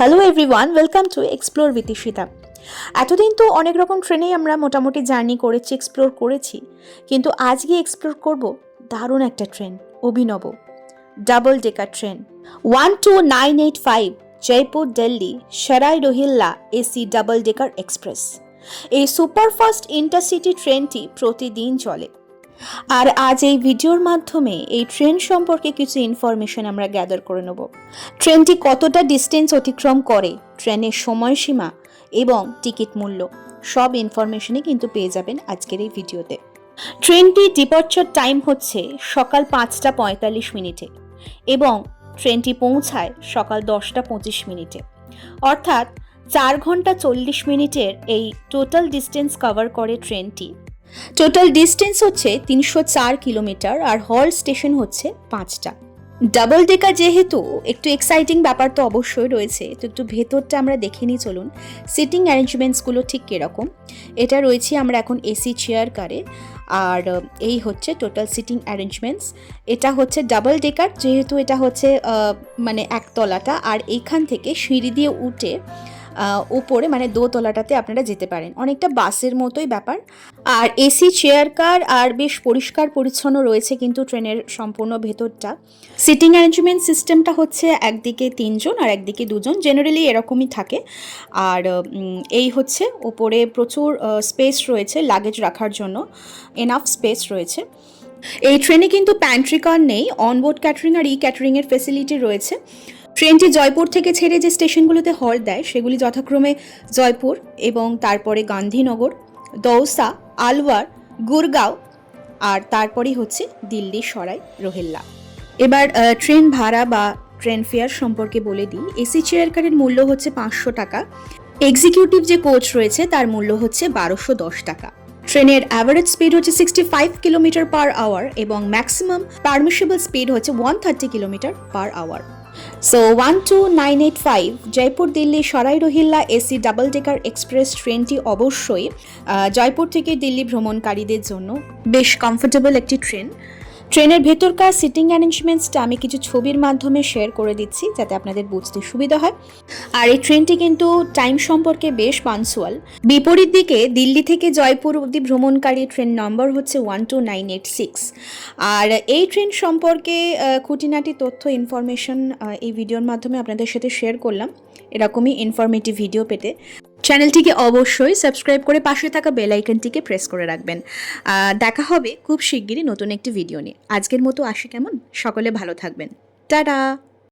Hello everyone, welcome to explore with Ishita. এতদিন তো অনেক রকম ট্রেনেই আমরা মোটামুটি জার্নি করেছি, এক্সপ্লোর করেছি, কিন্তু আজকে এক্সপ্লোর করব দারুণ একটা ট্রেন, অভিনব double decker train 12985 Jaipur Delhi সারাই Rohilla AC double decker express. এই সুপারফাস্ট ইন্টারসিটি ট্রেনটি প্রতিদিন চলে। আর আজ এই ভিডিওর মাধ্যমে এই ট্রেন সম্পর্কে কিছু ইনফরমেশন আমরা গ্যাদার করে নেব। ট্রেনটি কতটা ডিস্টেন্স অতিক্রম করে, ট্রেনের সময়সীমা এবং টিকিট মূল্য, সব ইনফরমেশনই কিন্তু পেয়ে যাবেন আজকের এই ভিডিওতে। ট্রেনটি ডিপার্চার টাইম হচ্ছে সকাল 5:45 এবং ট্রেনটি পৌঁছায় সকাল 10:25। অর্থাৎ 4 ঘন্টা 40 মিনিটের এই টোটাল ডিস্টেন্স কভার করে ট্রেনটি। টোটাল ডিস্টেন্স হচ্ছে 304 কিলোমিটার আর হল স্টেশন হচ্ছে 5টা। ডাবল ডেকার যেহেতু একটু এক্সাইটিং ব্যাপার তো অবশ্যই রয়েছে, তো একটু ভেতরটা আমরা দেখে নিই চলুন। সিটিং অ্যারেঞ্জমেন্টসগুলো ঠিক কীরকম, এটা রয়েছি আমরা এখন এসি চেয়ার কারে। আর এই হচ্ছে টোটাল সিটিং অ্যারেঞ্জমেন্টস। এটা হচ্ছে ডাবল ডেকার, যেহেতু এটা হচ্ছে মানে একতলাটা, আর এইখান থেকে সিঁড়ি দিয়ে উঠে উপরে মানে দোতলাটাতে আপনারা যেতে পারেন, অনেকটা বাসের মতোই ব্যাপার। আর এসি চেয়ার কার আর বেশ পরিষ্কার পরিচ্ছন্ন রয়েছে কিন্তু ট্রেনের সম্পূর্ণ ভেতরটা। সিটিং অ্যারেঞ্জমেন্ট সিস্টেমটা হচ্ছে একদিকে 3 জন আর একদিকে 2 জন, জেনারেলি এরকমই থাকে। আর এই হচ্ছে ওপরে প্রচুর স্পেস রয়েছে লাগেজ রাখার জন্য, এনাফ স্পেস রয়েছে। এই ট্রেনে কিন্তু প্যান্ট্রি কার নেই, অনবোর্ড ক্যাটারিং আর ক্যাটারিংয়ের ফেসিলিটি রয়েছে। ট্রেনটি জয়পুর থেকে ছেড়ে যে স্টেশনগুলোতে হল্ট দেয় সেগুলি যথাক্রমে জয়পুর এবং তারপরে গান্ধীনগর, দৌসা, আলওয়ার, গুরগাঁও আর তারপরেই হচ্ছে দিল্লি সরাই রোহিল্লা। এবার ট্রেন ভাড়া বা ট্রেন ফেয়ার সম্পর্কে বলে দিই। এসি চেয়ার কারের মূল্য হচ্ছে 500 টাকা। এক্সিকিউটিভ যে কোচ রয়েছে তার মূল্য হচ্ছে 1210 টাকা। ট্রেনের অ্যাভারেজ স্পিড হচ্ছে 65 কিলোমিটার পার আওয়ার এবং ম্যাক্সিমাম পারমিসেবল স্পিড হচ্ছে 130 kilometre per hour. So 12985 Jaipur Delhi Sarai Rohilla AC double decker express ট্রেনটি অবশ্যই জয়পুর থেকে দিল্লি ভ্রমণকারীদের জন্য বেশ কমফোর্টেবল একটি ট্রেন। ট্রেনের ভেতরকার সিটিং অ্যারেঞ্জমেন্টসটা আমি কিছু ছবির মাধ্যমে শেয়ার করে দিচ্ছি যাতে আপনাদের বুঝতে সুবিধা হয়। আর এই ট্রেনটি কিন্তু টাইম সম্পর্কে বেশ পাঞ্চুয়াল। বিপরীত দিকে দিল্লি থেকে জয়পুর অবধি ভ্রমণকারী ট্রেন নম্বর হচ্ছে 12986। আর এই ট্রেন সম্পর্কে খুঁটিনাটি তথ্য ইনফরমেশন এই ভিডিওর মাধ্যমে আপনাদের সাথে শেয়ার করলাম। এরকমই ইনফরমেটিভ ভিডিও পেতে চ্যানেলটিকে অবশ্যই সাবস্ক্রাইব করে পাশে থাকা বেল আইকনটিকে প্রেস করে রাখবেন। দেখা হবে খুব শিগগিরই নতুন একটি ভিডিও নিয়ে। আজকের মতো আসি কেমন, সকলে ভালো থাকবেন, টাটা।